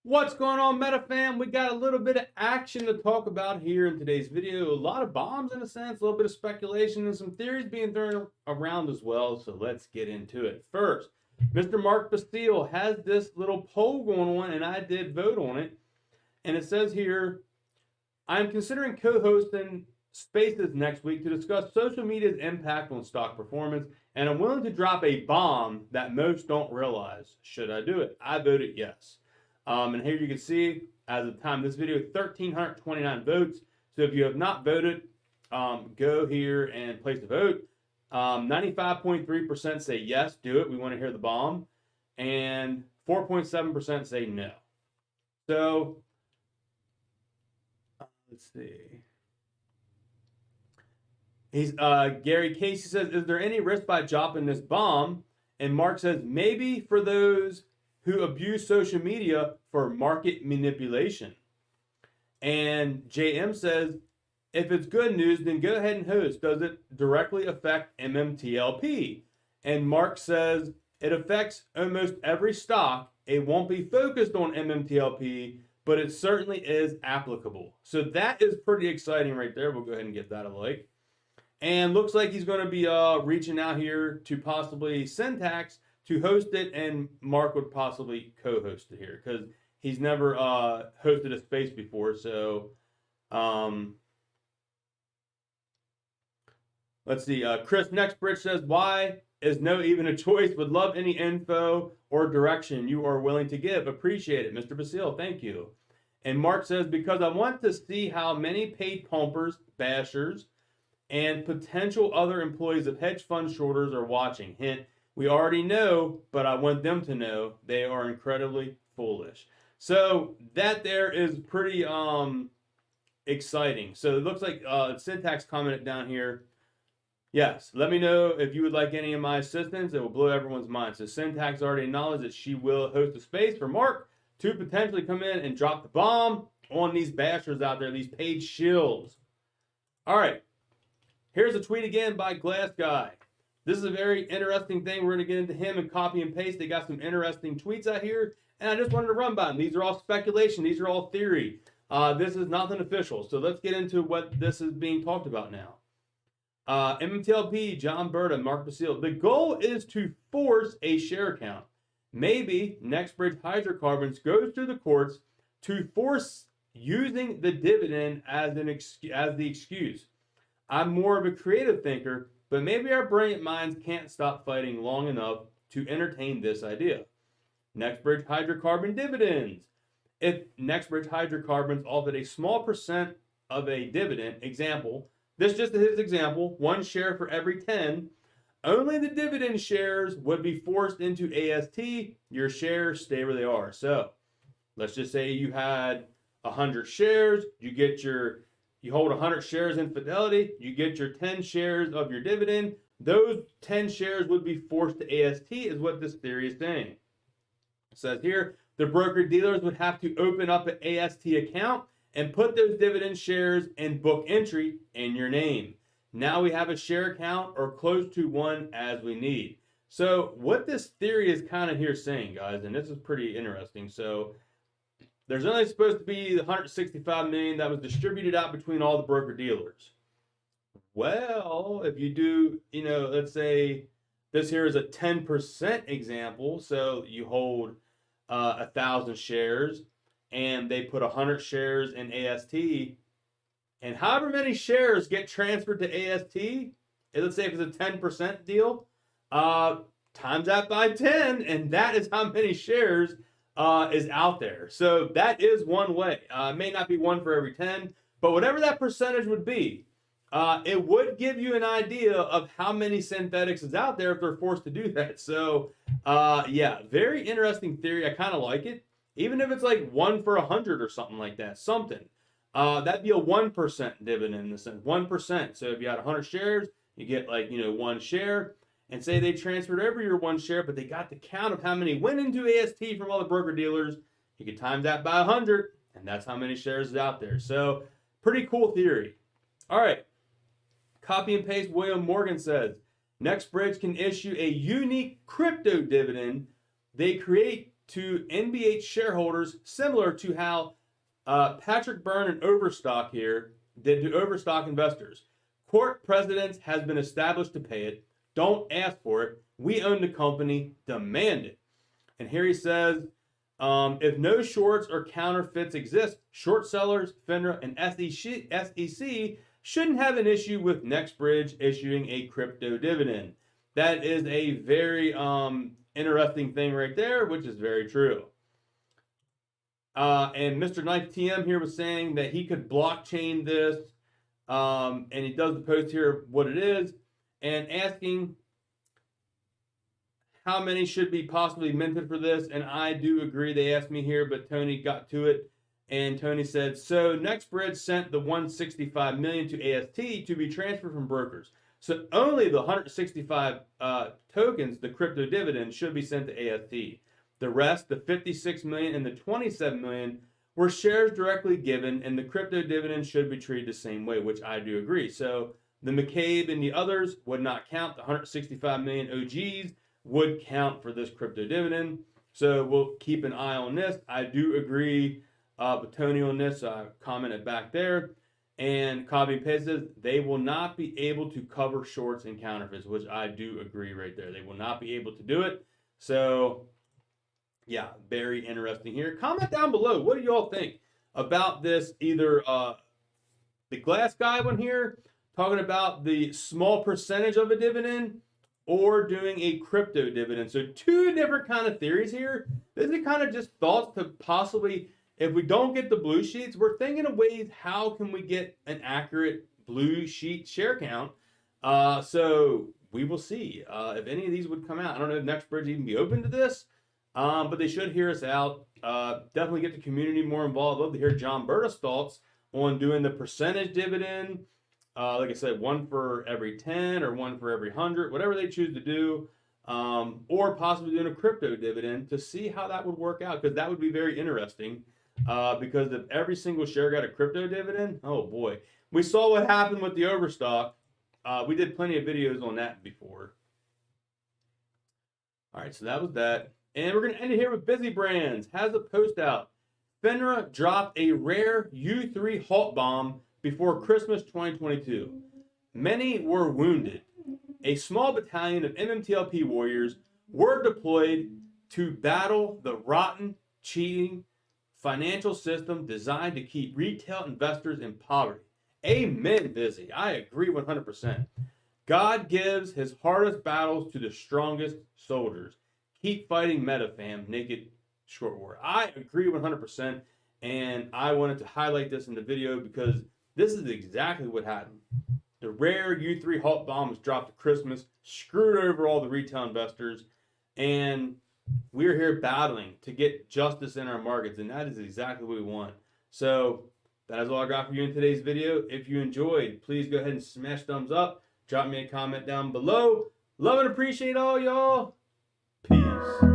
What's going on, Meta fam? We got a little bit of action to talk about here in today's video. A lot of bombs in a sense, a little bit of speculation, and some theories being thrown around as well. So let's get into it. First, Mr. Mark Basile has this little poll going on, and I did vote on it. And it says here, I'm considering co-hosting Spaces next week to discuss social media's impact on stock performance, and I'm willing to drop a bomb that most don't realize. Should I do it? I voted yes. And here you can see, as of the time of this video, 1,329 votes. So if you have not voted, go here and place a vote. 95.3% say yes, do it. We want to hear the bomb. And 4.7% say no. So, let's see. Gary Casey says, is there any risk by dropping this bomb? And Mark says, maybe for those who abuse social media for market manipulation. And JM says, if it's good news, then go ahead and host. Does it directly affect MMTLP? And Mark says, it affects almost every stock. It won't be focused on MMTLP, but it certainly is applicable. So that is pretty exciting right there. We'll go ahead and give that a like. And looks like he's going to be reaching out here to possibly Syntax to host it, and Mark would possibly co-host it here because he's never hosted a space before. So let's see. Chris Nextbridge says, why is no even a choice? Would love any info or direction you are willing to give. Appreciate it, Mr. Basile. Thank you. And Mark says, because I want to see how many paid pumpers, bashers, and potential other employees of hedge fund shorters are watching. Hint, we already know, but I want them to know they are incredibly foolish. So that there is pretty exciting. So it looks like Syntax commented down here. Yes, let me know if you would like any of my assistance. It will blow everyone's mind. So Syntax already acknowledged that she will host a space for Mark to potentially come in and drop the bomb on these bashers out there, these paid shills. All right. Here's a tweet again by Glass Guy. This is a very interesting thing. We're going to get into him and copy and paste. They got some interesting tweets out here, and I just wanted to run by them. These are all speculation. These are all theory. This is nothing official. So let's get into what this is being talked about now. MMTLP, John Berta, Mark Basile. The goal is to force a share count. Maybe Nextbridge Hydrocarbons goes to the courts to force using the dividend as the excuse. I'm more of a creative thinker, but maybe our brilliant minds can't stop fighting long enough to entertain this idea. Nextbridge Hydrocarbon dividends. If Nextbridge Hydrocarbons offered a small percent of a dividend, example, this just is his example, 1 share for every 10, only the dividend shares would be forced into AST. Your shares stay where they are. So let's just say you had 100 shares, you hold 100 shares in Fidelity, you get your 10 shares of your dividend. Those 10 shares would be forced to AST is what this theory is saying. It says here, the broker-dealers would have to open up an AST account and put those dividend shares in book entry in your name. Now we have a share count or close to one as we need. So what this theory is kind of here saying, guys, and this is pretty interesting. So there's only supposed to be the 165 million that was distributed out between all the broker dealers. Well, if you do, let's say this here is a 10% example. So you hold 1,000 shares and they put 100 shares in AST, and however many shares get transferred to AST, let's say if it's a 10% deal, times that by 10, and that is how many shares is out there. So that is one way. It may not be 1 for every 10, but whatever that percentage would be, it would give you an idea of how many synthetics is out there if they're forced to do that. So yeah, very interesting theory. I kind of like it. Even if it's like 1 for 100 or something like that, that'd be a 1% dividend in the sense, 1%. So if you had 100 shares, you get 1 share. And say they transferred over your 1 share, but they got the count of how many went into AST from all the broker dealers. You could times that by 100, and that's how many shares is out there. So pretty cool theory. All right. Copy and paste. William Morgan says, Nextbridge can issue a unique crypto dividend. They create to NBH shareholders, similar to how Patrick Byrne and Overstock here did to Overstock investors. Court precedent has been established to pay it. Don't ask for it. We own the company. Demand it. And here he says, if no shorts or counterfeits exist, short sellers, FINRA, and SEC shouldn't have an issue with Nextbridge issuing a crypto dividend. That is a very interesting thing right there, which is very true. And Mr. Knife TM here was saying that he could blockchain this, and he does the post here of what it is, and asking how many should be possibly minted for this. And I do agree. They asked me here, but Tony got to it. And Tony said, so Nextbridge sent the 165 million to AST to be transferred from brokers. So only the 165 tokens, the crypto dividend, should be sent to AST. The rest, the 56 million and the 27 million, were shares directly given, and the crypto dividend should be treated the same way, which I do agree. So the McCabe and the others would not count. The 165 million OGs would count for this crypto dividend. So we'll keep an eye on this. I do agree with Tony on this. I commented back there. And copy and paste says they will not be able to cover shorts and counterfeits, which I do agree right there. They will not be able to do it. So yeah, very interesting here. Comment down below. What do you all think about this? Either the glass guy one here talking about the small percentage of a dividend, or doing a crypto dividend. So two different kind of theories here. This is kind of just thoughts to possibly, if we don't get the blue sheets, we're thinking of ways how can we get an accurate blue sheet share count. So we will see if any of these would come out. I don't know if Nextbridge even be open to this, but they should hear us out. Definitely get the community more involved. I'd love to hear John Berta's thoughts on doing the percentage dividend. Like I said, one for every 10 or one for every 100, whatever they choose to do, or possibly doing a crypto dividend to see how that would work out, because that would be very interesting. Because if every single share got a crypto dividend, oh boy. We saw what happened with the Overstock. We did plenty of videos on that before. All right, so that was that. And we're going to end it here with Busy Brands. Has a post out. FINRA dropped a rare U3 halt bomb before Christmas 2022. Many were wounded. A small battalion of MMTLP warriors were deployed to battle the rotten, cheating financial system designed to keep retail investors in poverty. Amen, Busy. I agree 100%. God gives his hardest battles to the strongest soldiers. Keep fighting, MetaFam. Naked Short War. I agree 100%, and I wanted to highlight this in the video because this is exactly what happened. The rare U3 halt bomb was dropped at Christmas, screwed over all the retail investors, and we're here battling to get justice in our markets, and that is exactly what we want. So that is all I got for you in today's video. If you enjoyed, please go ahead and smash thumbs up. Drop me a comment down below. Love and appreciate all y'all. Peace.